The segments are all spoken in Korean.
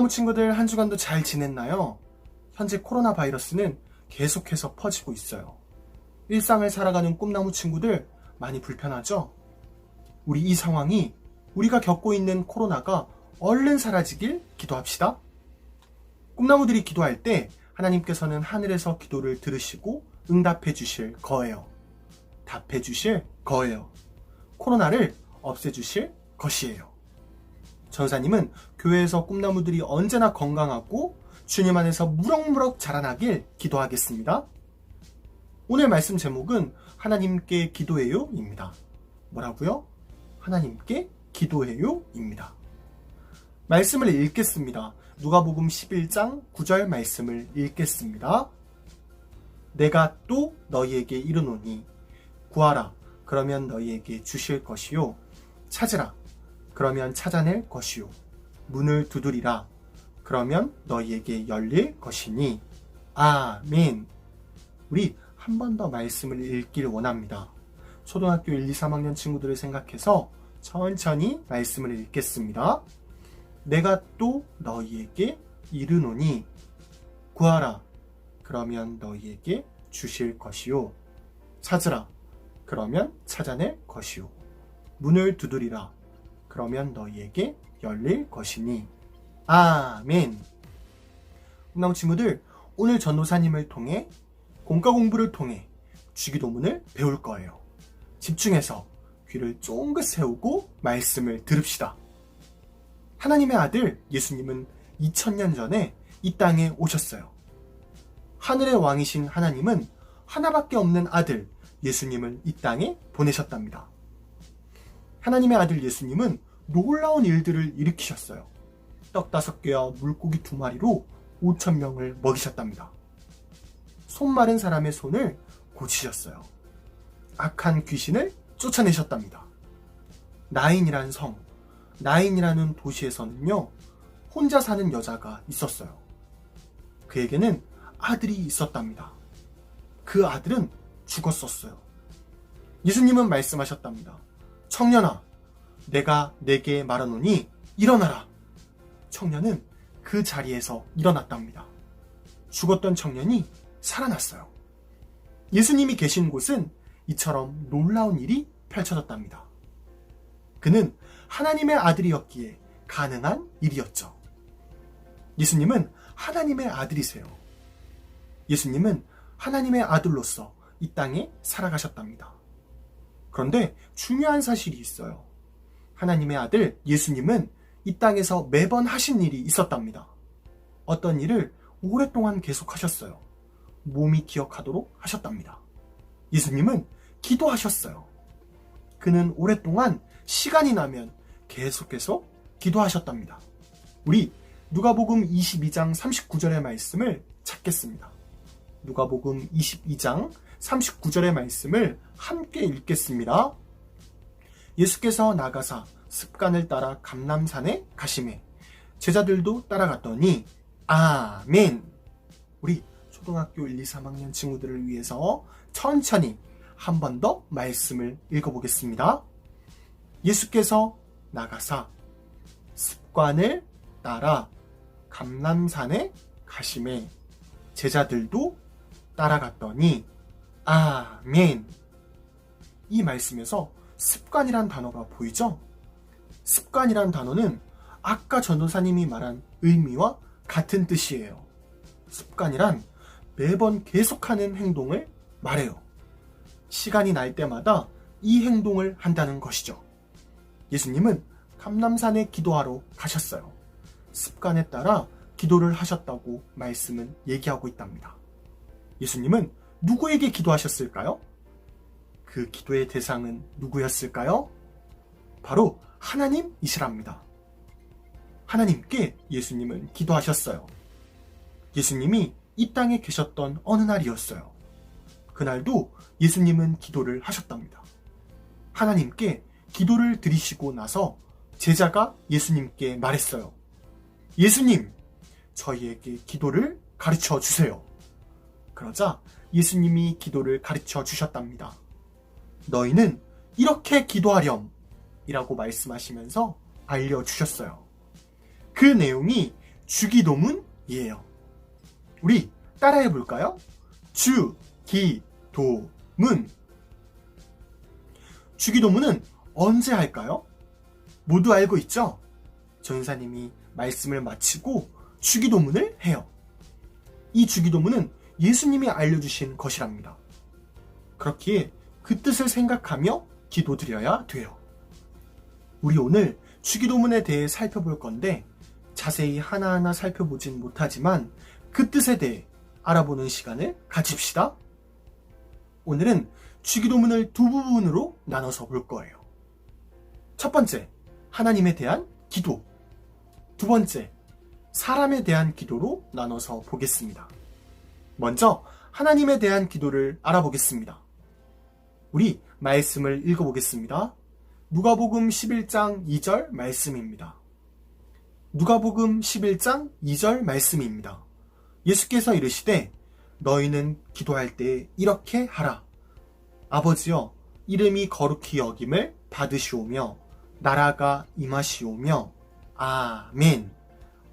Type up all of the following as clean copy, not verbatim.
꿈나무 친구들 한 주간도 잘 지냈나요? 현재 코로나 바이러스는 계속해서 퍼지고 있어요. 일상을 살아가는 꿈나무 친구들 많이 불편하죠? 우리 이 상황이 우리가 겪고 있는 코로나가 얼른 사라지길 기도합시다. 꿈나무들이 기도할 때 하나님께서는 하늘에서 기도를 들으시고 응답해 주실 거예요. 답해 주실 거예요. 코로나를 없애 주실 것이에요. 전사님은 교회에서 꿈나무들이 언제나 건강하고 주님 안에서 무럭무럭 자라나길 기도하겠습니다. 오늘 말씀 제목은 하나님께 기도해요 입니다. 뭐라고요? 하나님께 기도해요 입니다. 말씀을 읽겠습니다. 누가복음 11장 9절 말씀을 읽겠습니다. 내가 또 너희에게 이르노니 구하라 그러면 너희에게 주실 것이요 찾으라 그러면 찾아낼 것이요 문을 두드리라 그러면 너희에게 열릴 것이니 아멘. 우리 한 번 더 말씀을 읽길 원합니다. 초등학교 1, 2, 3학년 친구들을 생각해서 천천히 말씀을 읽겠습니다. 내가 또 너희에게 이르노니 구하라 그러면 너희에게 주실 것이요 찾으라 그러면 찾아낼 것이요 문을 두드리라 그러면 너희에게 열릴 것이니 아멘. 꿈나무 친구들, 오늘 전도사님을 통해 공과 공부를 통해 주기도문을 배울 거예요. 집중해서 귀를 쫑긋 세우고 말씀을 들읍시다. 하나님의 아들 예수님은 2000년 전에 이 땅에 오셨어요. 하늘의 왕이신 하나님은 하나밖에 없는 아들 예수님을 이 땅에 보내셨답니다. 하나님의 아들 예수님은 놀라운 일들을 일으키셨어요. 떡 5개와 물고기 2마리로 5,000명을 먹이셨답니다. 손 마른 사람의 손을 고치셨어요. 악한 귀신을 쫓아내셨답니다. 나인이라는 성, 나인이라는 도시에서는요, 혼자 사는 여자가 있었어요. 그에게는 아들이 있었답니다. 그 아들은 죽었었어요. 예수님은 말씀하셨답니다. 청년아, 내가 네게 말하노니 일어나라. 청년은 그 자리에서 일어났답니다. 죽었던 청년이 살아났어요. 예수님이 계신 곳은 이처럼 놀라운 일이 펼쳐졌답니다. 그는 하나님의 아들이었기에 가능한 일이었죠. 예수님은 하나님의 아들이세요. 예수님은 하나님의 아들로서 이 땅에 살아가셨답니다. 그런데 중요한 사실이 있어요. 하나님의 아들 예수님은 이 땅에서 매번 하신 일이 있었답니다. 어떤 일을 오랫동안 계속하셨어요. 몸이 기억하도록 하셨답니다. 예수님은 기도하셨어요. 그는 오랫동안 시간이 나면 계속해서 기도하셨답니다. 우리 누가복음 22장 39절의 말씀을 찾겠습니다. 누가복음 22장 39절의 말씀을 함께 읽겠습니다. 예수께서 나가사 습관을 따라 감람산에 가시매 제자들도 따라갔더니 아멘. 우리 초등학교 1, 2, 3학년 친구들을 위해서 천천히 한 번 더 말씀을 읽어보겠습니다. 예수께서 나가사 습관을 따라 감람산에 가시매 제자들도 따라갔더니 아멘. 이 말씀에서 습관이란 단어가 보이죠? 습관이란 단어는 아까 전도사님이 말한 의미와 같은 뜻이에요. 습관이란 매번 계속하는 행동을 말해요. 시간이 날 때마다 이 행동을 한다는 것이죠. 예수님은 감람산에 기도하러 가셨어요. 습관에 따라 기도를 하셨다고 말씀은 얘기하고 있답니다. 예수님은 누구에게 기도하셨을까요? 그 기도의 대상은 누구였을까요? 바로 하나님이시랍니다. 하나님께 예수님은 기도하셨어요. 예수님이 이 땅에 계셨던 어느 날이었어요. 그날도 예수님은 기도를 하셨답니다. 하나님께 기도를 드리시고 나서 제자가 예수님께 말했어요. 예수님, 저희에게 기도를 가르쳐 주세요. 그러자 예수님이 기도를 가르쳐 주셨답니다. 너희는 이렇게 기도하렴 이라고 말씀하시면서 알려주셨어요. 그 내용이 주기도문이에요. 우리 따라해 볼까요? 주기도문. 주기도문은 언제 할까요? 모두 알고 있죠? 전사님이 말씀을 마치고 주기도문을 해요. 이 주기도문은 예수님이 알려주신 것이랍니다. 그렇기에 그 뜻을 생각하며 기도드려야 돼요. 우리 오늘 주기도문에 대해 살펴볼 건데 자세히 하나하나 살펴보진 못하지만 그 뜻에 대해 알아보는 시간을 가집시다. 오늘은 주기도문을 두 부분으로 나눠서 볼 거예요. 첫 번째, 하나님에 대한 기도. 두 번째, 사람에 대한 기도로 나눠서 보겠습니다. 먼저 하나님에 대한 기도를 알아보겠습니다. 우리 말씀을 읽어보겠습니다. 누가복음 11장 2절 말씀입니다. 누가복음 11장 2절 말씀입니다. 예수께서 이르시되 너희는 기도할 때 이렇게 하라. 아버지여, 이름이 거룩히 여김을 받으시오며 나라가 임하시오며 아멘.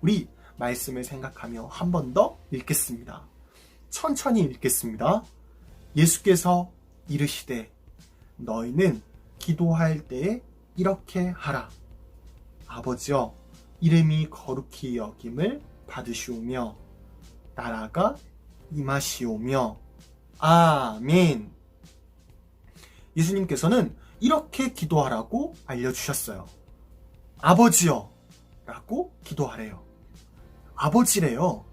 우리 말씀을 생각하며 한 번 더 읽겠습니다. 천천히 읽겠습니다. 예수께서 이르시되 너희는 기도할 때에 이렇게 하라. 아버지여, 이름이 거룩히 여김을 받으시오며 나라가 임하시오며 아멘. 예수님께서는 이렇게 기도하라고 알려주셨어요. 아버지여 라고 기도하래요. 아버지래요.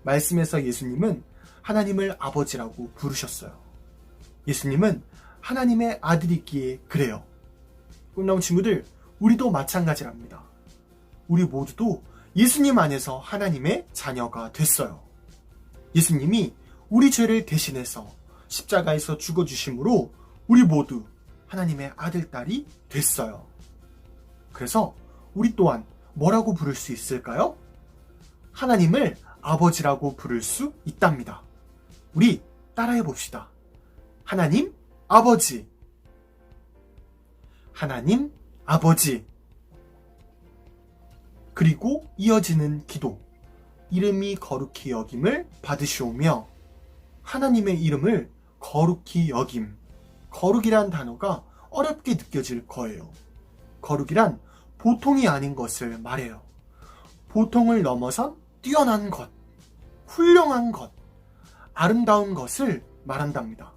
말씀에서 예수님은 하나님을 아버지라고 부르셨어요. 예수님은 하나님의 아들이기에 그래요. 꿈나무 친구들, 우리도 마찬가지랍니다. 우리 모두도 예수님 안에서 하나님의 자녀가 됐어요. 예수님이 우리 죄를 대신해서 십자가에서 죽어주심으로 우리 모두 하나님의 아들, 딸이 됐어요. 그래서 우리 또한 뭐라고 부를 수 있을까요? 하나님을 아버지라고 부를 수 있답니다. 우리 따라해 봅시다. 하나님 아버지. 하나님 아버지. 그리고 이어지는 기도. 이름이 거룩히 여김을 받으시오며 하나님의 이름을 거룩히 여김. 거룩이란 단어가 어렵게 느껴질 거예요. 거룩이란 보통이 아닌 것을 말해요. 보통을 넘어선 뛰어난 것, 훌륭한 것, 아름다운 것을 말한답니다.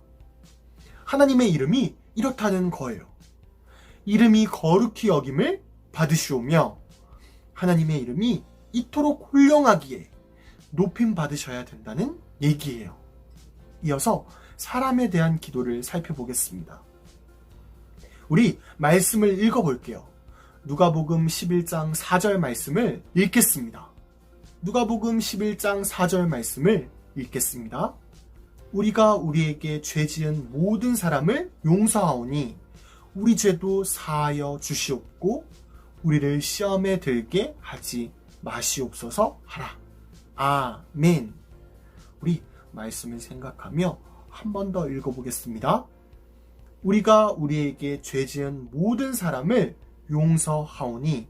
하나님의 이름이 이렇다는 거예요. 이름이 거룩히 여김을 받으시오며 하나님의 이름이 이토록 훌륭하기에 높임 받으셔야 된다는 얘기예요. 이어서 사람에 대한 기도를 살펴보겠습니다. 우리 말씀을 읽어볼게요. 누가복음 11장 4절 말씀을 읽겠습니다. 누가복음 11장 4절 말씀을 읽겠습니다. 우리가 우리에게 죄 지은 모든 사람을 용서하오니 우리 죄도 사하여 주시옵고 우리를 시험에 들게 하지 마시옵소서 하라. 아멘. 우리 말씀을 생각하며 한 번 더 읽어보겠습니다. 우리가 우리에게 죄 지은 모든 사람을 용서하오니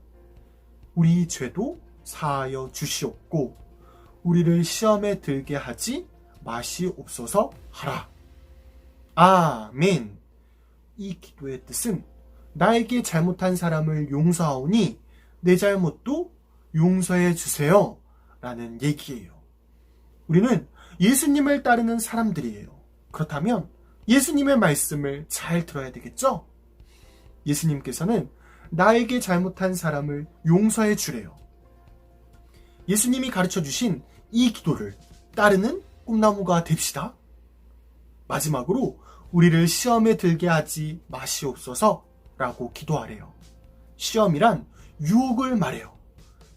우리 죄도 사하여 주시옵고 우리를 시험에 들게 하지 마시옵소서 하라. 아멘. 이 기도의 뜻은 나에게 잘못한 사람을 용서하오니 내 잘못도 용서해 주세요 라는 얘기예요. 우리는 예수님을 따르는 사람들이에요. 그렇다면 예수님의 말씀을 잘 들어야 되겠죠? 예수님께서는 나에게 잘못한 사람을 용서해 주래요. 예수님이 가르쳐 주신 이 기도를 따르는 꿈나무가 됩시다. 마지막으로 우리를 시험에 들게 하지 마시옵소서 라고 기도하래요. 시험이란 유혹을 말해요.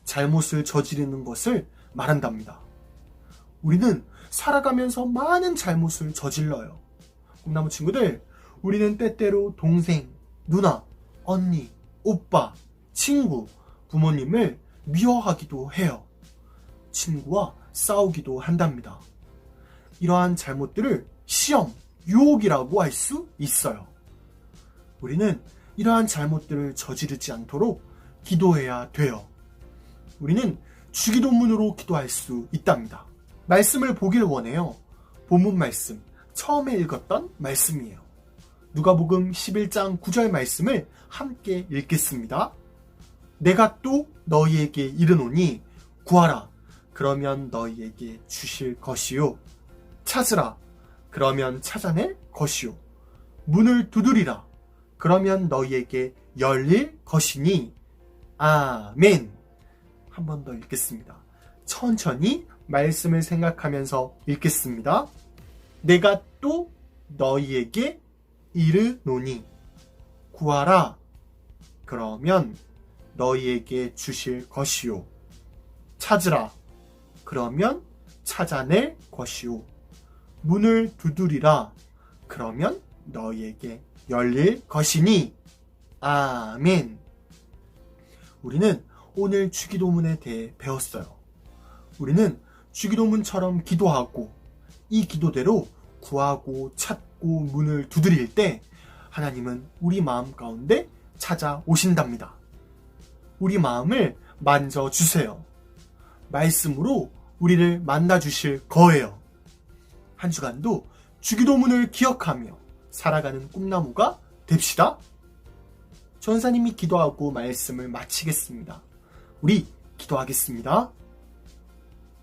잘못을 저지르는 것을 말한답니다. 우리는 살아가면서 많은 잘못을 저질러요. 꿈나무 친구들, 우리는 때때로 동생, 누나, 언니, 오빠, 친구, 부모님을 미워하기도 해요. 친구와 싸우기도 한답니다. 이러한 잘못들을 시험, 유혹이라고 할 수 있어요. 우리는 이러한 잘못들을 저지르지 않도록 기도해야 돼요. 우리는 주기도문으로 기도할 수 있답니다. 말씀을 보길 원해요. 본문 말씀, 처음에 읽었던 말씀이에요. 누가복음 11장 9절 말씀을 함께 읽겠습니다. 내가 또 너희에게 이르노니 구하라, 그러면 너희에게 주실 것이요. 찾으라, 그러면 찾아낼 것이요. 문을 두드리라, 그러면 너희에게 열릴 것이니. 아멘. 한 번 더 읽겠습니다. 천천히 말씀을 생각하면서 읽겠습니다. 내가 또 너희에게 이르노니 구하라, 그러면 너희에게 주실 것이요. 찾으라, 그러면 찾아낼 것이요. 문을 두드리라, 그러면 너희에게 열릴 것이니. 아멘. 우리는 오늘 주기도문에 대해 배웠어요. 우리는 주기도문처럼 기도하고 이 기도대로 구하고 찾고 문을 두드릴 때 하나님은 우리 마음 가운데 찾아오신답니다. 우리 마음을 만져주세요. 말씀으로 우리를 만나주실 거예요. 한 주간도 주기도문을 기억하며 살아가는 꿈나무가 됩시다. 전사님이 기도하고 말씀을 마치겠습니다. 우리 기도하겠습니다.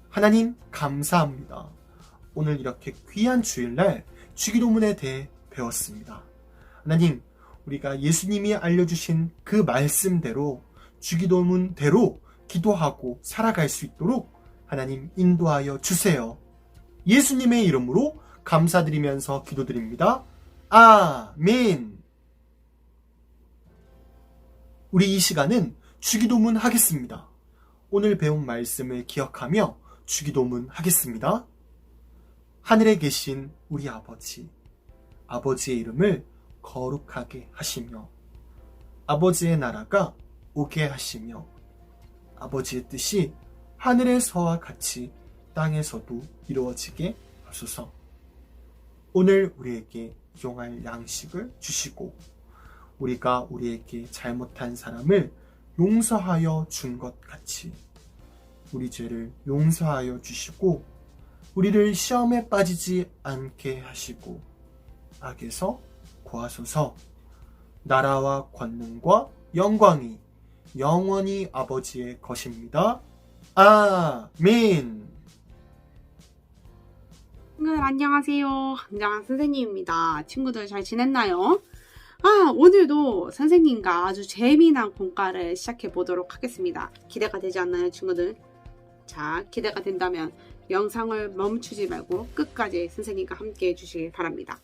하나님 감사합니다. 오늘 이렇게 귀한 주일날 주기도문에 대해 배웠습니다. 하나님, 우리가 예수님이 알려주신 그 말씀대로 주기도문대로 기도하고 살아갈 수 있도록 하나님 인도하여 주세요. 예수님의 이름으로 감사드리면서 기도드립니다. 아멘. 우리 이 시간은 주기도문 하겠습니다. 오늘 배운 말씀을 기억하며 주기도문 하겠습니다. 하늘에 계신 우리 아버지, 아버지의 이름을 거룩하게 하시며 아버지의 나라가 오게 하시며 아버지의 뜻이 하늘에서와 같이 땅에서도 이루어지게 하소서. 오늘 우리에게 용할 양식을 주시고 우리가 우리에게 잘못한 사람을 용서하여 준 것 같이 우리 죄를 용서하여 주시고 우리를 시험에 빠지지 않게 하시고 악에서 구하소서. 나라와 권능과 영광이 영원히 아버지의 것입니다. 아멘. 친구들 안녕하세요. 한정한 선생님입니다. 친구들 잘 지냈나요? 오늘도 선생님과 아주 재미난 공과를 시작해 보도록 하겠습니다. 기대가 되지 않나요, 친구들? 자, 기대가 된다면 영상을 멈추지 말고 끝까지 선생님과 함께 해주시길 바랍니다.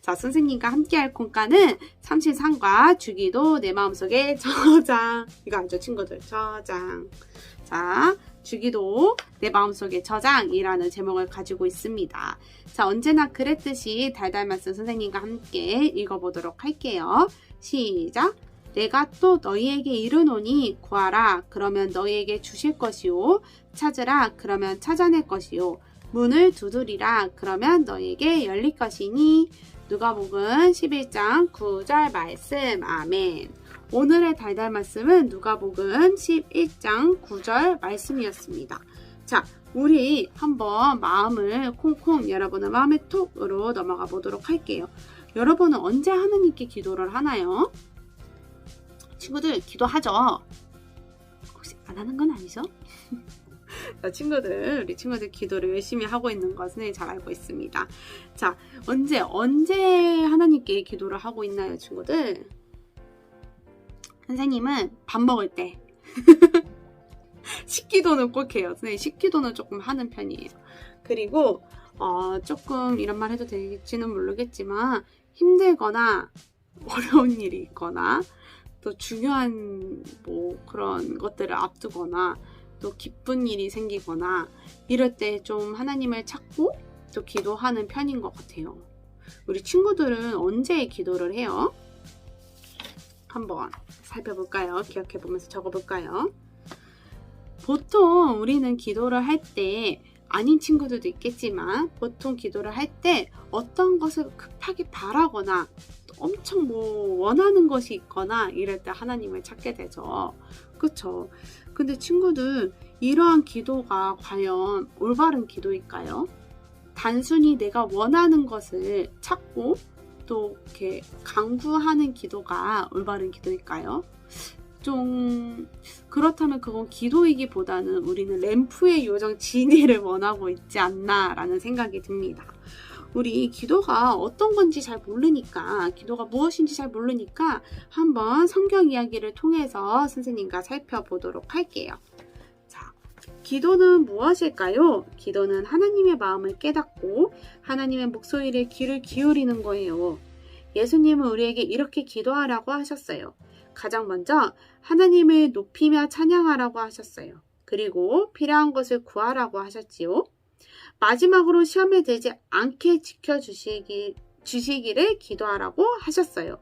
자, 선생님과 함께 할 공과는 삼실상과 주기도 내 마음속에 저장. 이거 알죠, 친구들? 저장. 자, 주기도 내 마음속에 저장이라는 제목을 가지고 있습니다. 자, 언제나 그랬듯이 달달말씀 선생님과 함께 읽어보도록 할게요. 시작! 내가 또 너희에게 이르노니 구하라, 그러면 너희에게 주실 것이요. 찾으라, 그러면 찾아낼 것이요. 문을 두드리라, 그러면 너희에게 열릴 것이니. 누가복음 11장 9절 말씀. 아멘. 오늘의 달달 말씀은 누가복음 11장 9절 말씀이었습니다. 자, 우리 한번 마음을 콩콩, 여러분의 마음의 톡으로 넘어가 보도록 할게요. 여러분은 언제 하느님께 기도를 하나요? 친구들 기도하죠? 혹시 안 하는 건 아니죠? 자, 우리 친구들 기도를 열심히 하고 있는 거 선생님이 잘 알고 있습니다. 자, 언제 하나님께 기도를 하고 있나요, 친구들? 선생님은 밥 먹을 때 식기도는 꼭 해요. 선생님 식기도는 조금 하는 편이에요. 그리고 조금 이런 말 해도 될지는 모르겠지만 힘들거나 어려운 일이 있거나 또 중요한 그런 것들을 앞두거나 또 기쁜 일이 생기거나 이럴 때 좀 하나님을 찾고 또 기도하는 편인 것 같아요. 우리 친구들은 언제 기도를 해요? 한번 살펴볼까요? 기억해보면서 적어볼까요? 보통 우리는 기도를 할 때, 아닌 친구들도 있겠지만 보통 기도를 할 때 어떤 것을 급하게 바라거나 엄청 원하는 것이 있거나 이럴 때 하나님을 찾게 되죠. 그쵸? 근데 친구들, 이러한 기도가 과연 올바른 기도일까요? 단순히 내가 원하는 것을 찾고 또 이렇게 강구하는 기도가 올바른 기도일까요? 좀 그렇다면 그건 기도이기보다는 우리는 램프의 요정 지니를 원하고 있지 않나라는 생각이 듭니다. 우리 기도가 어떤 건지 잘 모르니까, 기도가 무엇인지 잘 모르니까 한번 성경 이야기를 통해서 선생님과 살펴보도록 할게요. 자, 기도는 무엇일까요? 기도는 하나님의 마음을 깨닫고 하나님의 목소리를 귀를 기울이는 거예요. 예수님은 우리에게 이렇게 기도하라고 하셨어요. 가장 먼저 하나님을 높이며 찬양하라고 하셨어요. 그리고 필요한 것을 구하라고 하셨지요. 마지막으로 시험에 들지 않게 지켜주시기를 기도하라고 하셨어요.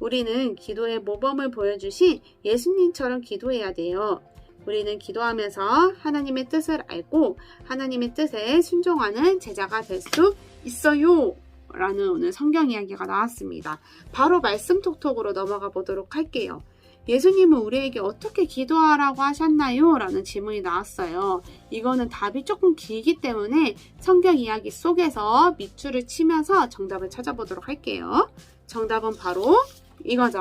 우리는 기도의 모범을 보여주신 예수님처럼 기도해야 돼요. 우리는 기도하면서 하나님의 뜻을 알고 하나님의 뜻에 순종하는 제자가 될 수 있어요. 라는 오늘 성경 이야기가 나왔습니다. 바로 말씀 톡톡으로 넘어가 보도록 할게요. 예수님은 우리에게 어떻게 기도하라고 하셨나요? 라는 질문이 나왔어요. 이거는 답이 조금 길기 때문에 성경 이야기 속에서 밑줄을 치면서 정답을 찾아보도록 할게요. 정답은 바로 이거죠.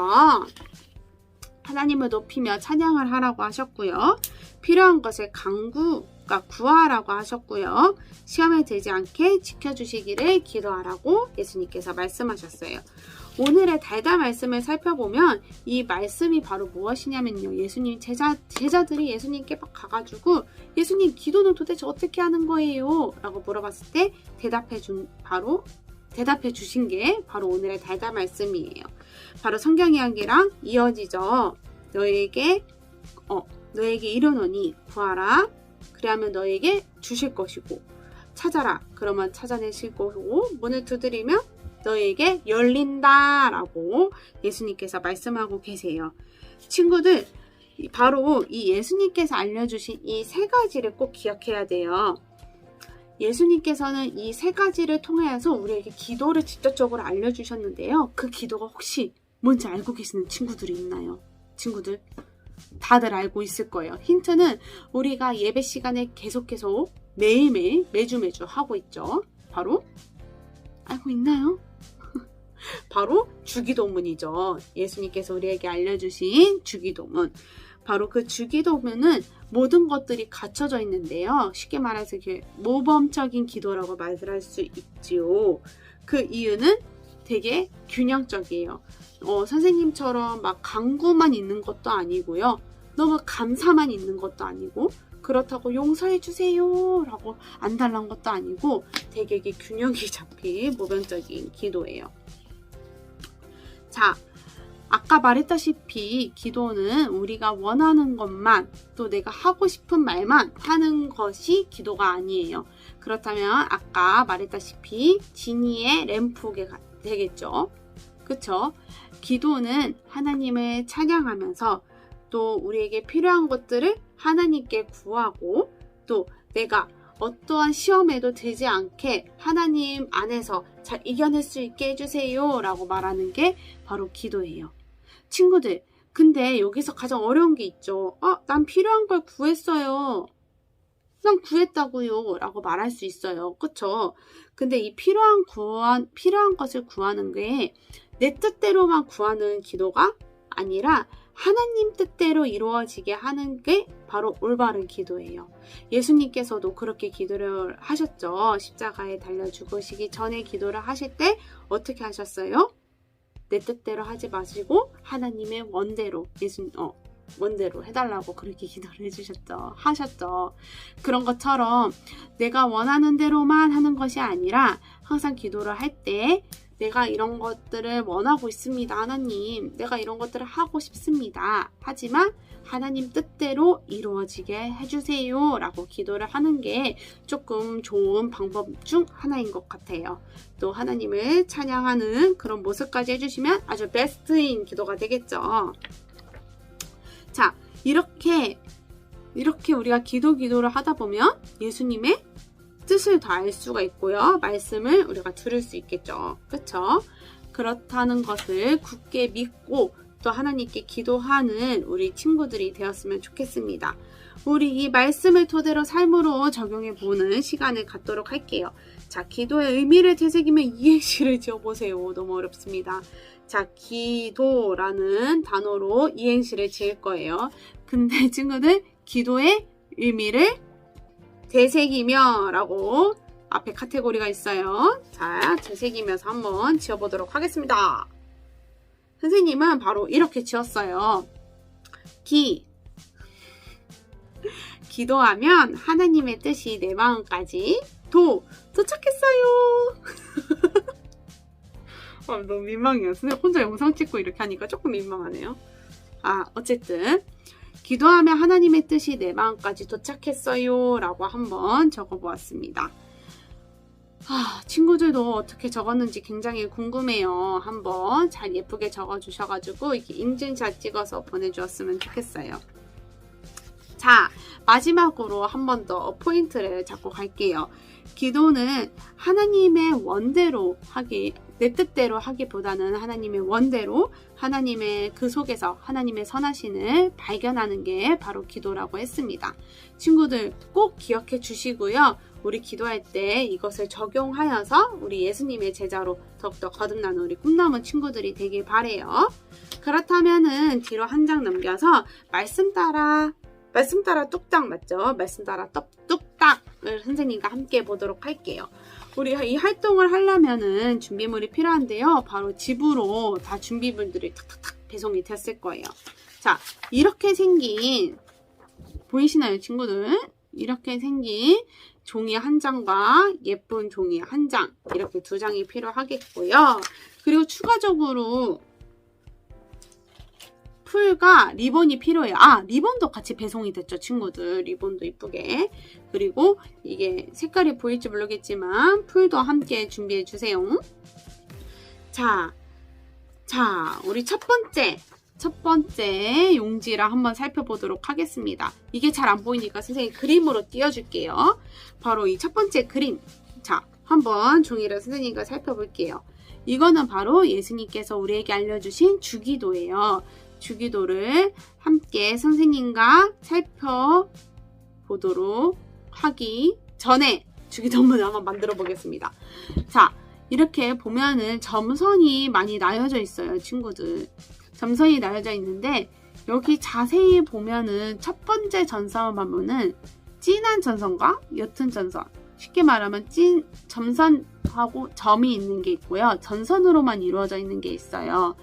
하나님을 높이며 찬양을 하라고 하셨고요. 필요한 것을 구하라고 하셨고요. 시험에 들지 않게 지켜주시기를 기도하라고 예수님께서 말씀하셨어요. 오늘의 달달 말씀을 살펴보면 이 말씀이 바로 무엇이냐면요. 예수님 제자들이 예수님께 막 가가지고 예수님 기도는 도대체 어떻게 하는 거예요? 라고 물어봤을 때 대답해 주신 게 바로 오늘의 달달 말씀이에요. 바로 성경 이야기랑 이어지죠. 너에게 이르노니 구하라. 그리하면 너에게 주실 것이고 찾아라. 그러면 찾아내실 거고 문을 두드리면 너에게 열린다라고 예수님께서 말씀하고 계세요. 친구들, 바로 이 예수님께서 알려주신 이 세 가지를 꼭 기억해야 돼요. 예수님께서는 이 세 가지를 통해서 우리에게 기도를 직접적으로 알려주셨는데요. 그 기도가 혹시 뭔지 알고 계시는 친구들이 있나요? 친구들, 다들 알고 있을 거예요. 힌트는 우리가 예배 시간에 계속 매일매일 매주 하고 있죠. 바로 알고 있나요? 바로 주기도문이죠. 예수님께서 우리에게 알려주신 주기도문. 바로 그 주기도문은 모든 것들이 갖춰져 있는데요. 쉽게 말해서 모범적인 기도라고 말할 수 있지요. 그 이유는 되게 균형적이에요. 선생님처럼 막 강구만 있는 것도 아니고요. 너무 감사만 있는 것도 아니고 그렇다고 용서해 주세요 라고 안달난 것도 아니고 되게 균형이 잡힌 모범적인 기도예요. 자, 아까 말했다시피 기도는 우리가 원하는 것만 또 내가 하고 싶은 말만 하는 것이 기도가 아니에요. 그렇다면 아까 말했다시피 지니의 램프가 되겠죠. 그쵸? 기도는 하나님을 찬양하면서 또 우리에게 필요한 것들을 하나님께 구하고 또 내가 어떠한 시험에도 들지 않게 하나님 안에서 잘 이겨낼 수 있게 해주세요 라고 말하는 게 바로 기도예요. 친구들, 근데 여기서 가장 어려운 게 있죠. 난 필요한 걸 구했어요. 난 구했다고요 라고 말할 수 있어요. 그쵸? 근데 이 필요한 것을 구하는 게 내 뜻대로만 구하는 기도가 아니라 하나님 뜻대로 이루어지게 하는 게 바로 올바른 기도예요. 예수님께서도 그렇게 기도를 하셨죠. 십자가에 달려 죽으시기 전에 기도를 하실 때 어떻게 하셨어요? 내 뜻대로 하지 마시고 하나님의 원대로 원대로 해달라고 그렇게 기도를 하셨죠. 그런 것처럼 내가 원하는 대로만 하는 것이 아니라 항상 기도를 할 때 내가 이런 것들을 원하고 있습니다. 하나님, 내가 이런 것들을 하고 싶습니다. 하지만 하나님 뜻대로 이루어지게 해주세요 라고 기도를 하는 게 조금 좋은 방법 중 하나인 것 같아요. 또 하나님을 찬양하는 그런 모습까지 해주시면 아주 베스트인 기도가 되겠죠. 자, 이렇게 우리가 기도를 하다 보면 예수님의 뜻을 더 알 수가 있고요. 말씀을 우리가 들을 수 있겠죠. 그렇죠? 그렇다는 것을 굳게 믿고 또 하나님께 기도하는 우리 친구들이 되었으면 좋겠습니다. 우리 이 말씀을 토대로 삶으로 적용해 보는 시간을 갖도록 할게요. 자, 기도의 의미를 되새기며 이행시를 지어보세요. 너무 어렵습니다. 자, 기도라는 단어로 이행시를 지을 거예요. 근데 친구들, 기도의 의미를 되새기며 라고 앞에 카테고리가 있어요. 자, 되새기면서 한번 지어보도록 하겠습니다. 선생님은 바로 이렇게 지었어요. 기도하면 하나님의 뜻이 내 마음까지 도착했어요. 너무 민망해요. 선생님 혼자 영상 찍고 이렇게 하니까 조금 민망하네요. 어쨌든 기도하면 하나님의 뜻이 내 마음까지 도착했어요 라고 한번 적어보았습니다. 친구들도 어떻게 적었는지 굉장히 궁금해요. 한번 잘 예쁘게 적어주셔가지고 이렇게 인증샷 찍어서 보내주었으면 좋겠어요. 자, 마지막으로 한 번 더 포인트를 잡고 갈게요. 기도는 하나님의 원대로 내 뜻대로 하기보다는 하나님의 원대로, 하나님의 그 속에서 하나님의 선하심을 발견하는 게 바로 기도라고 했습니다. 친구들 꼭 기억해 주시고요. 우리 기도할 때 이것을 적용하여서 우리 예수님의 제자로 더욱더 거듭나는 우리 꿈나무 친구들이 되길 바래요. 그렇다면은 뒤로 한 장 넘겨서 말씀 따라 뚝딱 맞죠? 말씀 따라 뚝딱을 선생님과 함께 보도록 할게요. 우리 이 활동을 하려면은 준비물이 필요한데요. 바로 집으로 다 준비물들이 탁탁탁 배송이 됐을 거예요. 자, 이렇게 생긴, 보이시나요, 친구들? 이렇게 생긴 종이 한 장과 예쁜 종이 한 장, 이렇게 두 장이 필요하겠고요. 그리고 추가적으로 풀과 리본이 필요해요. 리본도 같이 배송이 됐죠, 친구들. 리본도 이쁘게. 그리고 이게 색깔이 보일지 모르겠지만 풀도 함께 준비해 주세요. 자, 우리 첫 번째 용지를 한번 살펴보도록 하겠습니다. 이게 잘 안 보이니까 선생님이 그림으로 띄워줄게요. 바로 이 첫 번째 그림. 자, 한번 종이를 선생님과 살펴볼게요. 이거는 바로 예수님께서 우리에게 알려주신 주기도예요. 주기도를 함께 선생님과 살펴보도록 하기 전에 주기도문을 한번 만들어 보겠습니다. 자, 이렇게 보면은 점선이 많이 나열져 있어요, 친구들. 점선이 나열져 있는데 여기 자세히 보면은 첫 번째 전선만 보면은 진한 전선과 옅은 전선, 쉽게 말하면 점선하고 점이 있는 게 있고요. 전선으로만 이루어져 있는 게 있어요.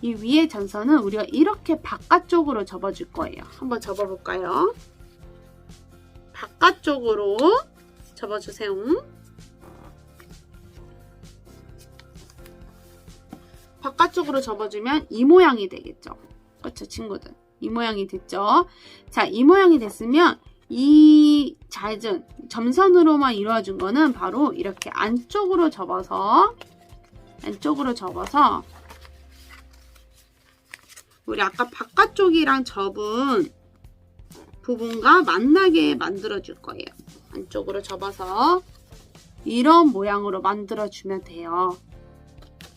이 위에 전선은 우리가 이렇게 바깥쪽으로 접어줄 거예요. 한번 접어볼까요? 바깥쪽으로 접어주세요. 바깥쪽으로 접어주면 이 모양이 되겠죠. 그렇죠, 친구들? 이 모양이 됐죠? 자, 이 모양이 됐으면 이 잦은 점선으로만 이루어진 거는 바로 이렇게 안쪽으로 접어서 우리 아까 바깥쪽이랑 접은 부분과 만나게 만들어 줄 거예요. 안쪽으로 접어서 이런 모양으로 만들어 주면 돼요.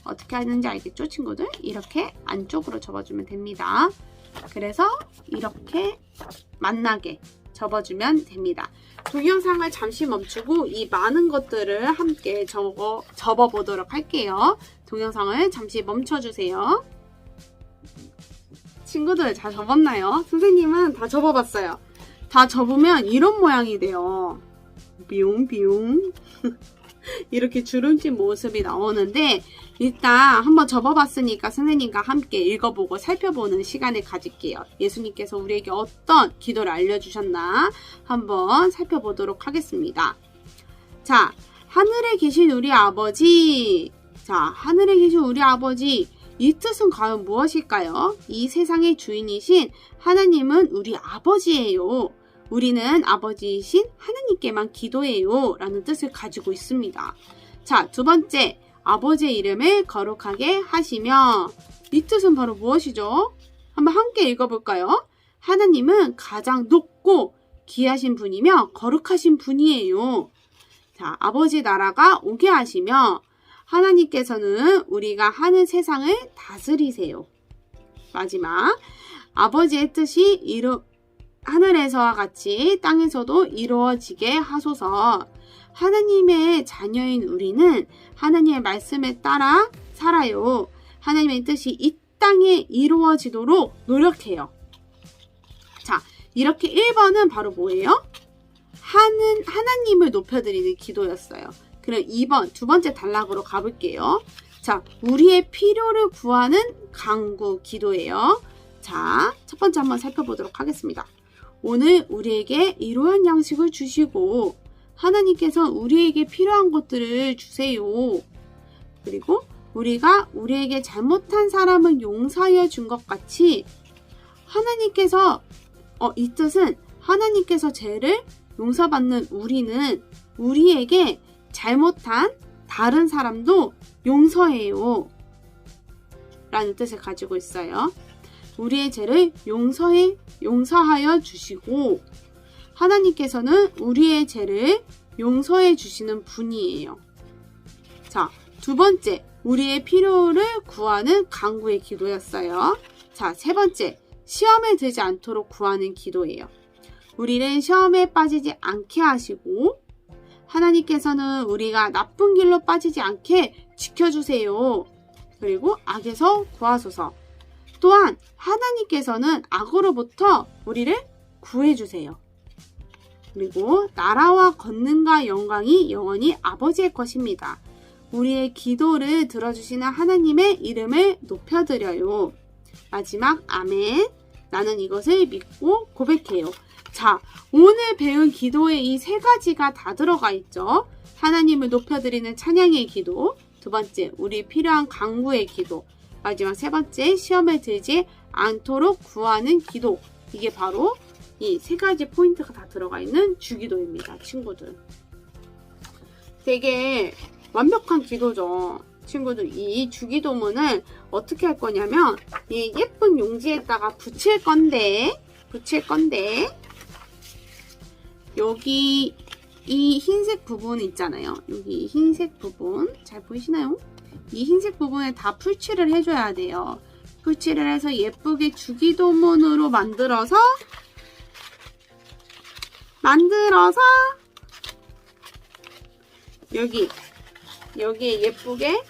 어떻게 하는지 알겠죠, 친구들? 이렇게 안쪽으로 접어주면 됩니다. 그래서 이렇게 만나게 접어주면 됩니다. 동영상을 잠시 멈추고 이 많은 것들을 함께 접어보도록 할게요. 동영상을 잠시 멈춰주세요. 친구들 잘 접었나요? 선생님은 다 접어봤어요. 다 접으면 이런 모양이 돼요. 비용 이렇게 주름진 모습이 나오는데 일단 한번 접어봤으니까 선생님과 함께 읽어보고 살펴보는 시간을 가질게요. 예수님께서 우리에게 어떤 기도를 알려주셨나 한번 살펴보도록 하겠습니다. 자, 하늘에 계신 우리 아버지. 이 뜻은 과연 무엇일까요? 이 세상의 주인이신 하나님은 우리 아버지예요. 우리는 아버지이신 하나님께만 기도해요 라는 뜻을 가지고 있습니다. 자, 두 번째, 아버지의 이름을 거룩하게 하시며, 이 뜻은 바로 무엇이죠? 한번 함께 읽어볼까요? 하나님은 가장 높고 귀하신 분이며 거룩하신 분이에요. 자, 아버지 나라가 오게 하시며 하나님께서는 우리가 하는 세상을 다스리세요. 마지막, 아버지의 뜻이 하늘에서와 같이 땅에서도 이루어지게 하소서. 하나님의 자녀인 우리는 하나님의 말씀에 따라 살아요. 하나님의 뜻이 이 땅에 이루어지도록 노력해요. 자, 이렇게 1번은 바로 뭐예요? 하나님을 높여드리는 기도였어요. 그럼 2번, 두 번째 단락으로 가볼게요. 자, 우리의 필요를 구하는 간구 기도예요. 자, 첫 번째 한번 살펴보도록 하겠습니다. 오늘 우리에게 이러한 양식을 주시고 하나님께서 우리에게 필요한 것들을 주세요. 그리고 우리가 우리에게 잘못한 사람을 용서하여 준 것 같이 하나님께서 이 뜻은 하나님께서 죄를 용서받는 우리는 우리에게 잘못한 다른 사람도 용서해요. 라는 뜻을 가지고 있어요. 우리의 죄를 용서하여 주시고 하나님께서는 우리의 죄를 용서해 주시는 분이에요. 자, 두 번째, 우리의 필요를 구하는 간구의 기도였어요. 자, 세 번째, 시험에 들지 않도록 구하는 기도예요. 우리는 시험에 빠지지 않게 하시고 하나님께서는 우리가 나쁜 길로 빠지지 않게 지켜주세요. 그리고 악에서 구하소서. 또한 하나님께서는 악으로부터 우리를 구해주세요. 그리고 나라와 권능과 영광이 영원히 아버지의 것입니다. 우리의 기도를 들어주시는 하나님의 이름을 높여드려요. 마지막 아멘. 나는 이것을 믿고 고백해요. 자, 오늘 배운 기도에 이 세 가지가 다 들어가 있죠. 하나님을 높여드리는 찬양의 기도, 두 번째, 우리 필요한 간구의 기도, 마지막 세 번째, 시험에 들지 않도록 구하는 기도. 이게 바로 이 세 가지 포인트가 다 들어가 있는 주기도입니다, 친구들. 되게 완벽한 기도죠. 친구들, 이 주기도문을 어떻게 할 거냐면 이 예쁜 용지에다가 붙일 건데 여기 이 흰색 부분 있잖아요. 여기 흰색 부분 잘 보이시나요? 이 흰색 부분에 다 풀칠을 해줘야 돼요. 풀칠을 해서 예쁘게 주기도문으로 만들어서 여기에 예쁘게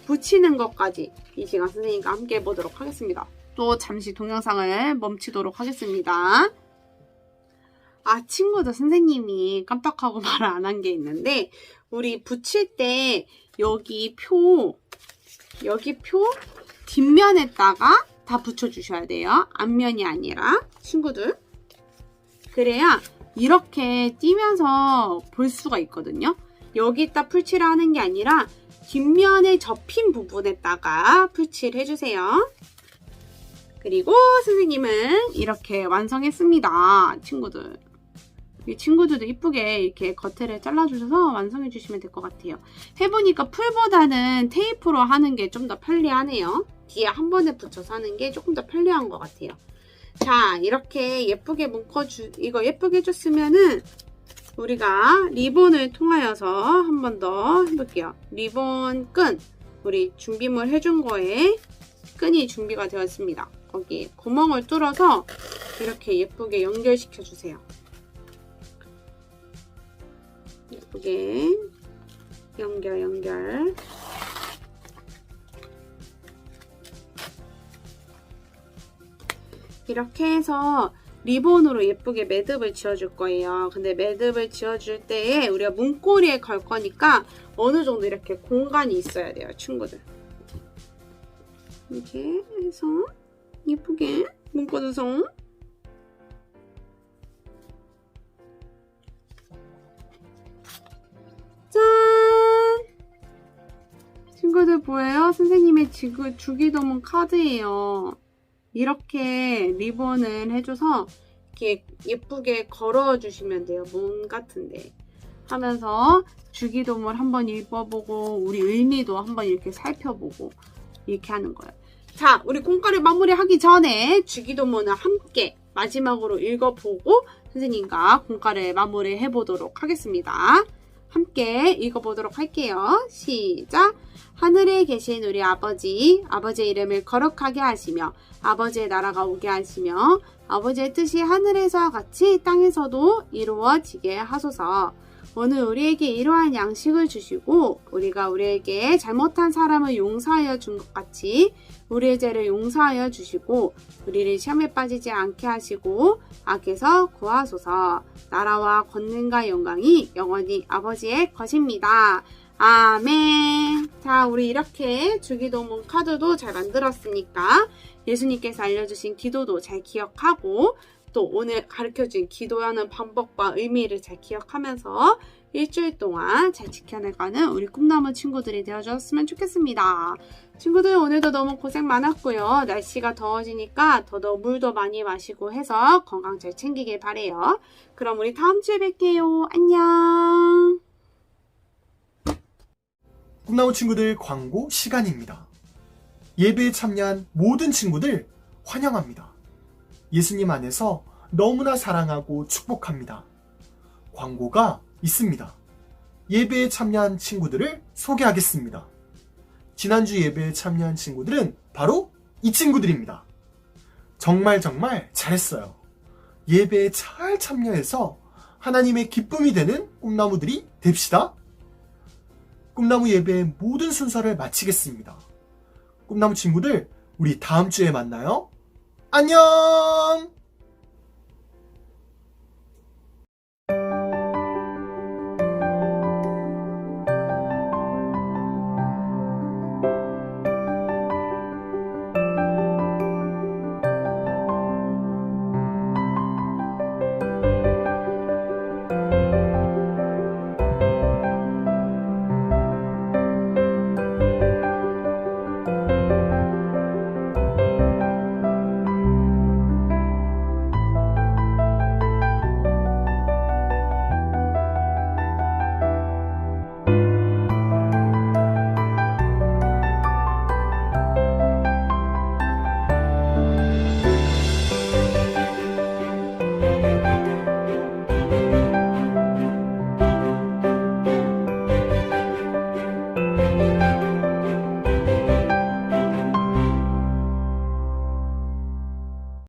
붙이는 것까지 이 시간 선생님과 함께 해보도록 하겠습니다. 또 잠시 동영상을 멈추도록 하겠습니다. 아, 친구들, 선생님이 깜빡하고 말을 안 한 게 있는데 우리 붙일 때 여기 표 뒷면에다가 다 붙여주셔야 돼요. 앞면이 아니라 친구들. 그래야 이렇게 띄면서 볼 수가 있거든요. 여기다 풀칠을 하는 게 아니라 뒷면에 접힌 부분에다가 풀칠을 해주세요. 그리고 선생님은 이렇게 완성했습니다. 친구들. 이 친구들도 이쁘게 이렇게 겉에를 잘라주셔서 완성해 주시면 될 것 같아요. 해보니까 풀보다는 테이프로 하는 게 좀 더 편리하네요. 뒤에 한 번에 붙여서 하는 게 조금 더 편리한 것 같아요. 자, 이렇게 예쁘게 이거 예쁘게 해줬으면은 우리가 리본을 통하여서 한 번 더 해볼게요. 리본 끈, 우리 준비물 해준 거에 끈이 준비가 되었습니다. 거기에 구멍을 뚫어서 이렇게 예쁘게 연결시켜 주세요. 예쁘게 연결. 이렇게 해서 리본으로 예쁘게 매듭을 지어줄 거예요. 근데 매듭을 지어줄 때에 우리가 문고리에 걸 거니까 어느 정도 이렇게 공간이 있어야 돼요, 친구들. 이렇게 해서 예쁘게 묶어줘서 짠! 친구들 보여요? 선생님의 주기도문 카드예요. 이렇게 리본을 해줘서 이렇게 예쁘게 걸어주시면 돼요. 문 같은데 하면서 주기도문 한번 읽어보고 우리 의미도 한번 이렇게 살펴보고 이렇게 하는 거예요. 자, 우리 공과를 마무리하기 전에 주기도문을 함께 마지막으로 읽어보고 선생님과 공과를 마무리해보도록 하겠습니다. 함께 읽어보도록 할게요. 시작! 하늘에 계신 우리 아버지, 아버지의 이름을 거룩하게 하시며 아버지의 나라가 오게 하시며 아버지의 뜻이 하늘에서와 같이 땅에서도 이루어지게 하소서. 오늘 우리에게 이러한 양식을 주시고 우리가 우리에게 잘못한 사람을 용서하여 준 것 같이 우리의 죄를 용서하여 주시고 우리를 시험에 빠지지 않게 하시고 악에서 구하소서. 나라와 권능과 영광이 영원히 아버지의 것입니다. 아멘. 자, 우리 이렇게 주기도문 카드도 잘 만들었으니까 예수님께서 알려주신 기도도 잘 기억하고 또 오늘 가르쳐준 기도하는 방법과 의미를 잘 기억하면서 일주일 동안 잘 지켜내가는 우리 꿈나무 친구들이 되어주었으면 좋겠습니다. 친구들 오늘도 너무 고생 많았고요. 날씨가 더워지니까 더더욱 물도 많이 마시고 해서 건강 잘 챙기길 바래요. 그럼 우리 다음 주에 뵐게요. 안녕. 꿈나무 친구들 광고 시간입니다. 예배에 참여한 모든 친구들 환영합니다. 예수님 안에서 너무나 사랑하고 축복합니다. 광고가 있습니다. 예배에 참여한 친구들을 소개하겠습니다. 지난주 예배에 참여한 친구들은 바로 이 친구들입니다. 정말 잘했어요. 예배에 잘 참여해서 하나님의 기쁨이 되는 꿈나무들이 됩시다. 꿈나무 예배의 모든 순서를 마치겠습니다. 꿈나무 친구들, 우리 다음 주에 만나요. 안녕!